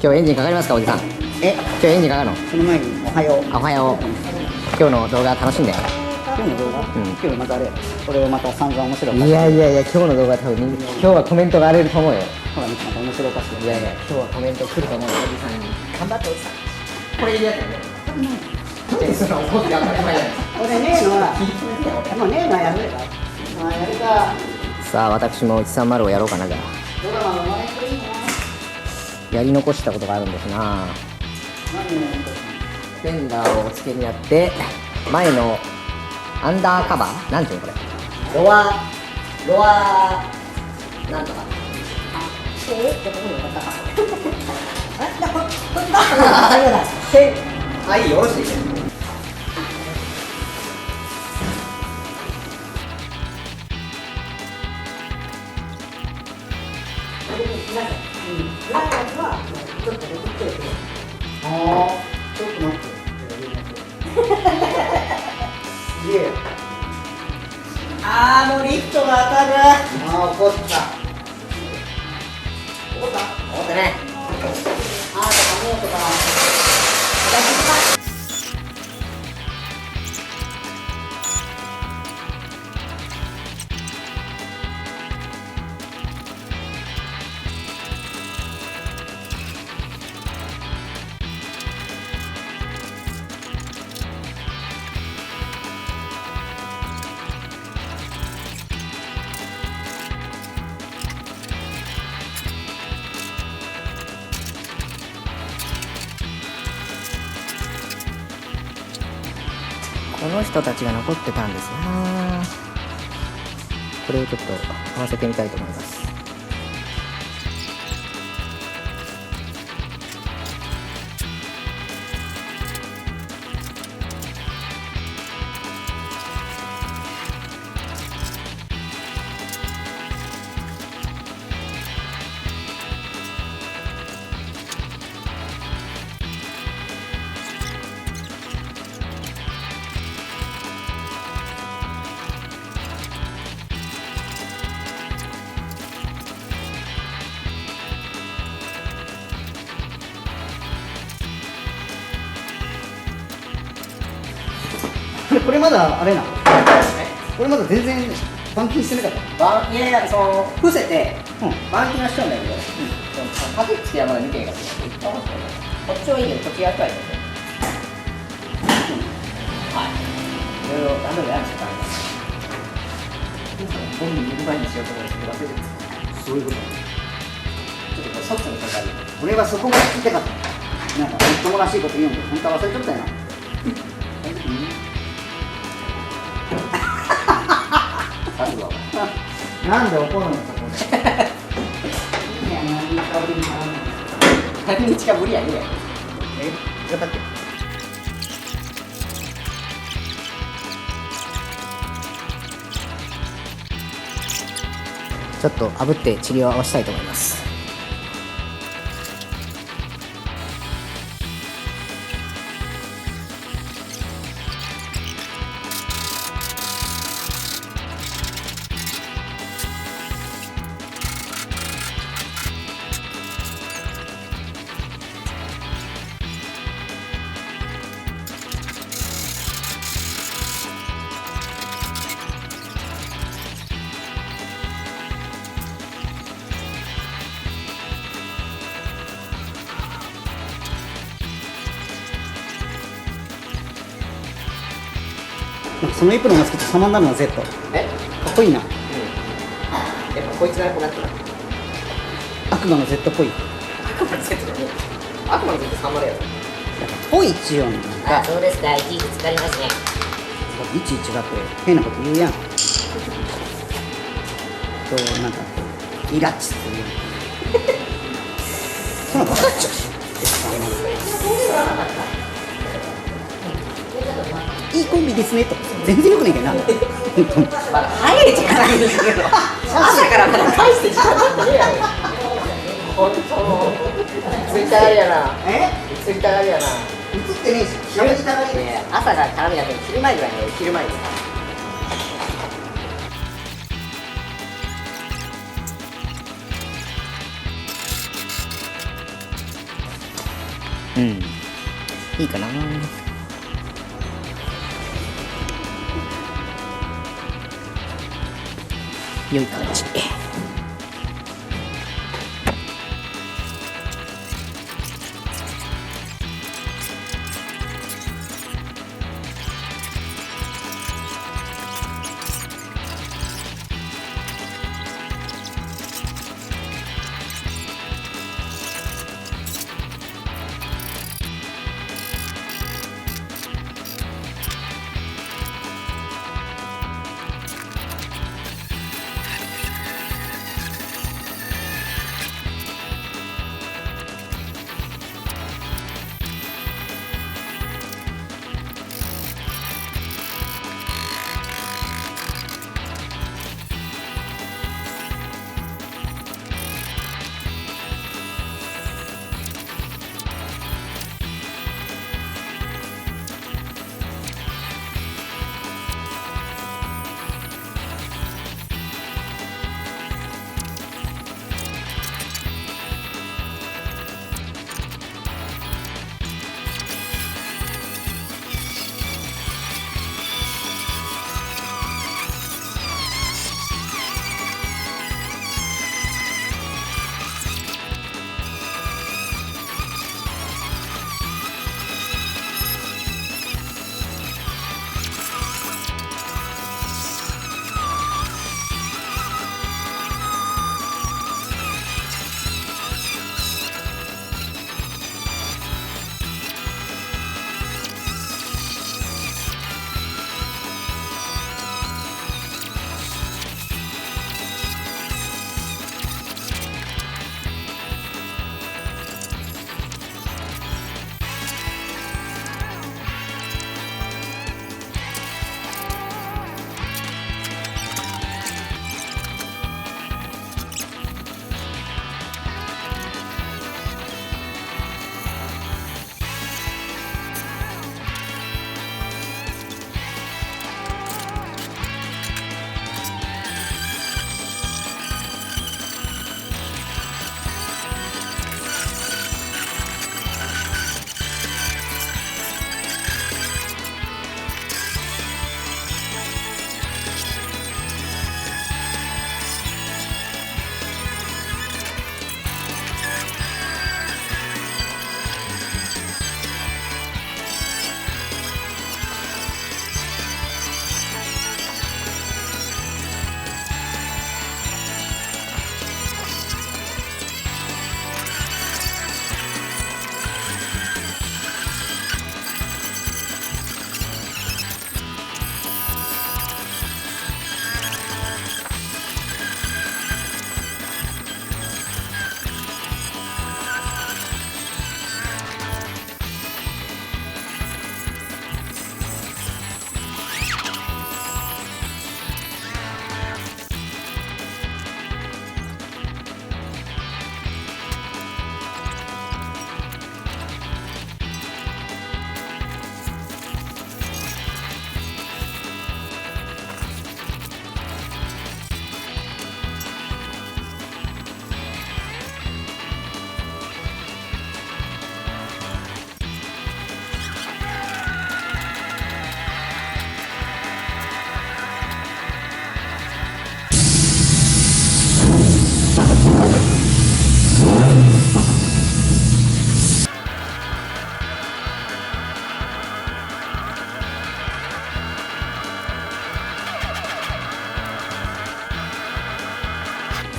今日エンジンかかりますか、おじさん。今日エンジンかかるの？その前におはよう。おはよう。今日の動画楽しんだよ。今日の動画、今日またあれ、これをまた散々面白い。いやいやいや、今日の動画多分今日はコメントが荒れると思うよ。ほら、また面白おかしい。いやいや、今日はコメント来ると思うよ、おじさんに。頑張っておじさん。これ入れやったよね。その怒って当たり前じゃないですか。これねえのは、もうねえのはやるか。まあやるか。さあ、私も130をやろうかな、じゃあ。ドラマの前といいな。やり残したことがあるんですな。何をフェンダーをお付けにやって、前のアンダーカバーなんていうのこれ、ロアなんとか。あ、いいよ、下ろしていいよ。ちょっと待って。すげえ。もうリフトが当たる。怒った。怒ってね。ダメよとか。この人たちが残ってたんですな。これをちょっと合わせてみたいと思います。これまだあれなの？これまだ全然板金してなかった。いやいや、その伏せて板金はしちゃうんだけど、パキッつけはまだ見てないから。こっちはいいけど、こっちやったらいいよ。はい。いろいろ何度もやるんですよ、ゴミ見る前にしようと思って忘れてるんですよ。そういうこと。ちょっとこれそっちのかかる。俺はそこが聞きたかった。なんか友らしいこと言うんで、本当は忘れちゃったよな。なんで怒るのそこで。いや、何日かぶりにならない。何日かぶりやね。頑張って。ちょっと炙って治療を合わせたいと思います。そのエプロンがつけて様になるのは Z。かっこいいな。やっぱこいつがなくなってた。悪魔の Z っぽい。悪魔の Z じゃねえ。悪魔の Z 3丸やろ。ぽい一応なんか。そうですか、いちいち使いますね。いちいちだって変なこと言うやん。なんかイラッチするやん。そんな分かっちゃうし。いいコンビですねと。全然よくないけどな。まだ早い時間なんですけど。朝からまだ返して時間なんてねえやろ。本当。ツイッターあれやな。ツイッターあれやな。映ってねえし。喋りたがりで。朝から絡みやって昼前ぐらいね、昼前に。うん、いいかな。良い感じ。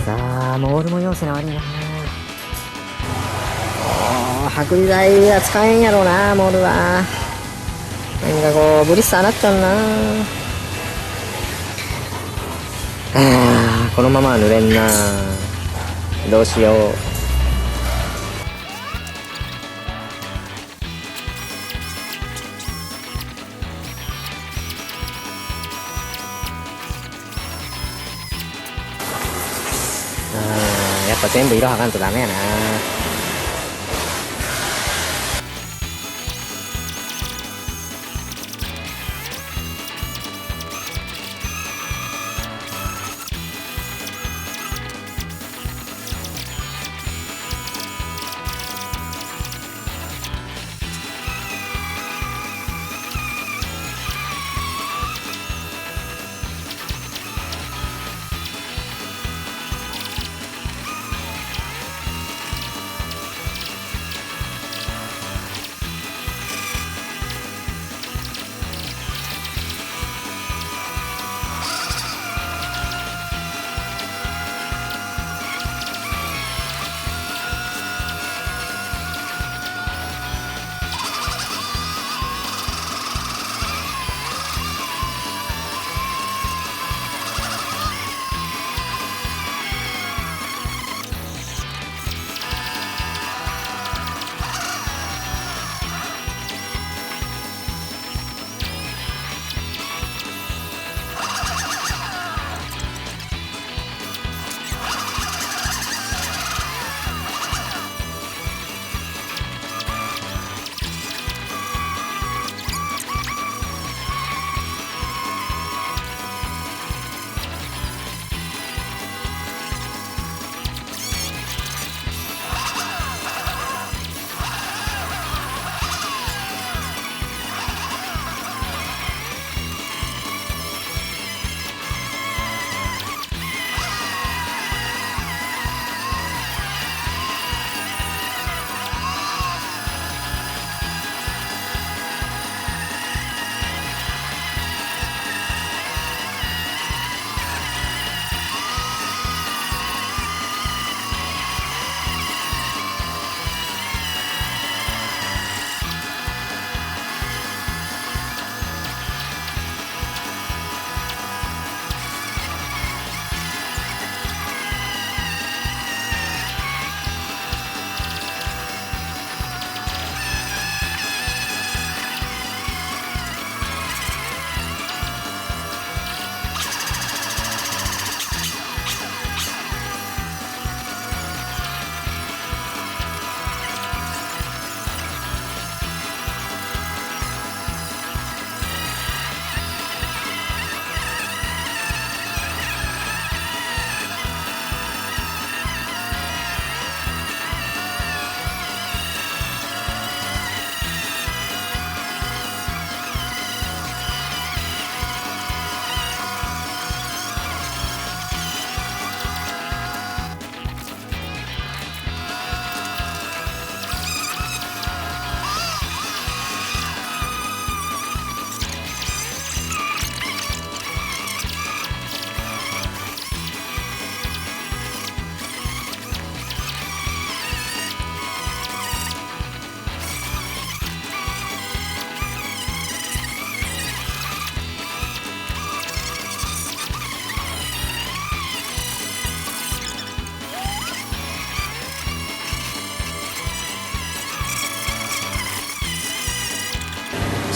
さあ、モールも要請の悪いな。剥離剤は使えんやろうな、モールは。なんかこう、ブリスターなっちゃうな。このままは濡れんな。どうしよう。やっぱ全部色はかんとダメやな。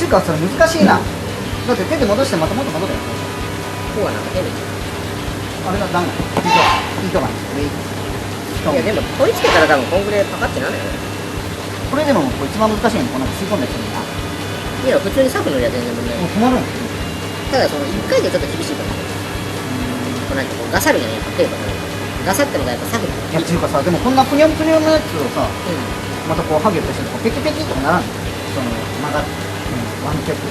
かそれ難しいな。だって手で戻してまた元戻るよ。こうはなんか変に。あれがダメなの。糸がない。いやでも取り付けたら多分こんぐらいパカってなるよね。これでもこれ一番難しいのこの吸い込んだやつにな。いや普通にサフのやつ全然問題ない。もう止まるん。ただその1回でちょっと厳しいかもしれない。こうなんかこうガサるじゃんやっぱペーパーガサってのがやっぱサフの。いやっていうかさ、でもこんなぷにょぷにょのやつをさ、うまたこうハゲとしてペキペキとかならんの。その曲がって、ワンキャップ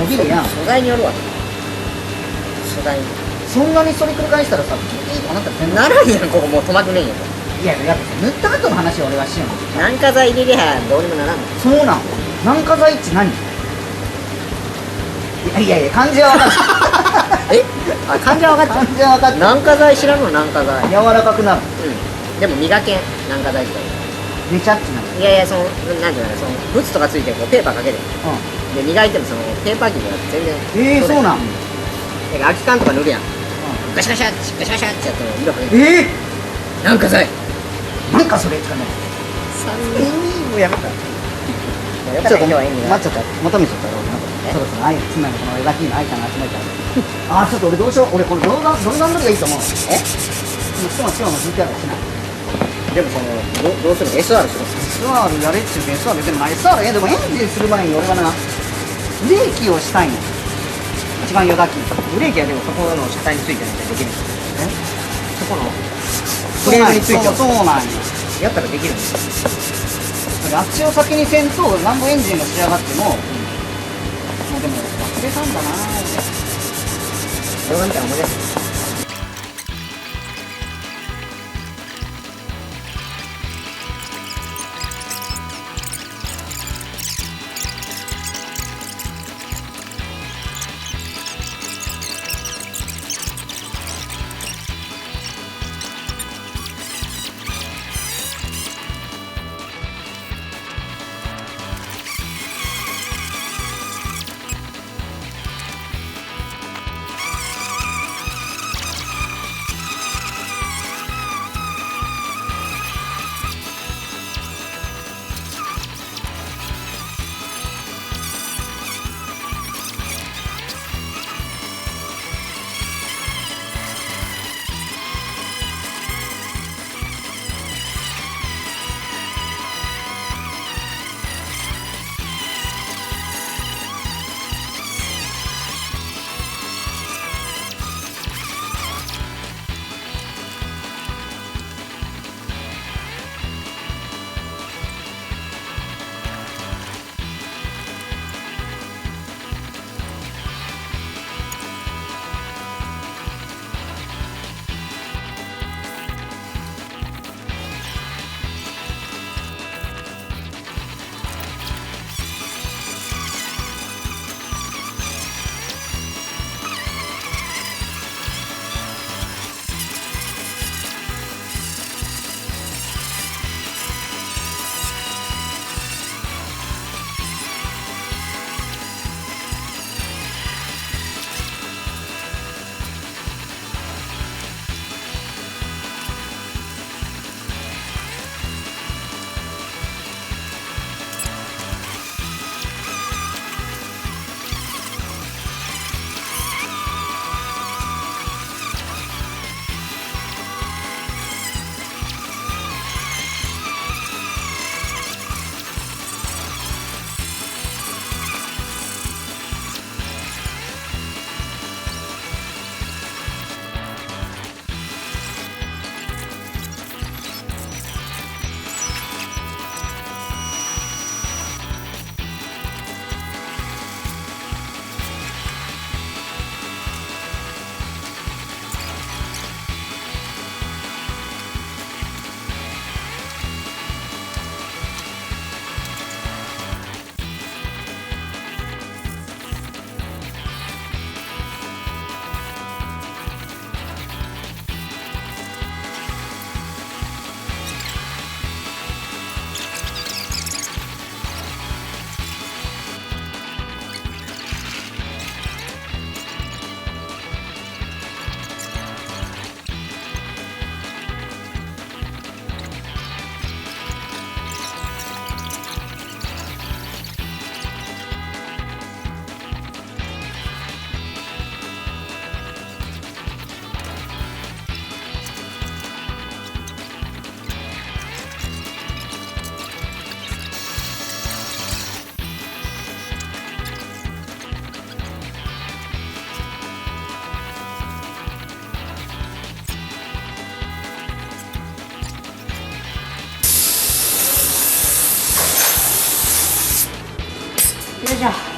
伸びるやん。素材によるわ。素材に。そんなにそれ繰り返したらさ、ピキピキとかなったら全然ならんやんここもう止まくねえんやと。いや、やっぱ塗った後の話を俺はしよう。軟化剤入れりゃどうにもならんの。そうなん。軟化剤って何？いやいや、漢字は分かる。えあ漢字は分かっ漢字は分かってる。軟化剤知らんの軟化剤。柔らかくなる。うんでも磨けん軟化剤ってめちゃってなる。いやいやそのなんていうのそのブツとかついてこうペーパーかけるうで磨いてもそのペーパー機では全然ん。そうなん。だから空き缶とか塗るやんガシャガシャってガシャガシャってやっても色かける軟化剤なんかそれ使うね。もうやめたよかった今日は意味が待っちゃった。求めちゃったよ。そろそろ愛つまりこのラッキーの愛ちゃんが集めたあーちょっと俺どうしよう。俺これ動画撮りがいいと思う。え今日の VTR はしない。でもそのどうするの SR する SR やれって言うけど SR でもない SR でもエンジンする前に俺はなブレーキをしたいの。一番余打金。ブレーキはでもそこの車体についてないとできるそこのフレームについてそうなんよ。やったらできるんですよあっちを先にせんとなんぼエンジンが仕上がっても、もうでも忘れたんだな動画見たら思い出すいしょ。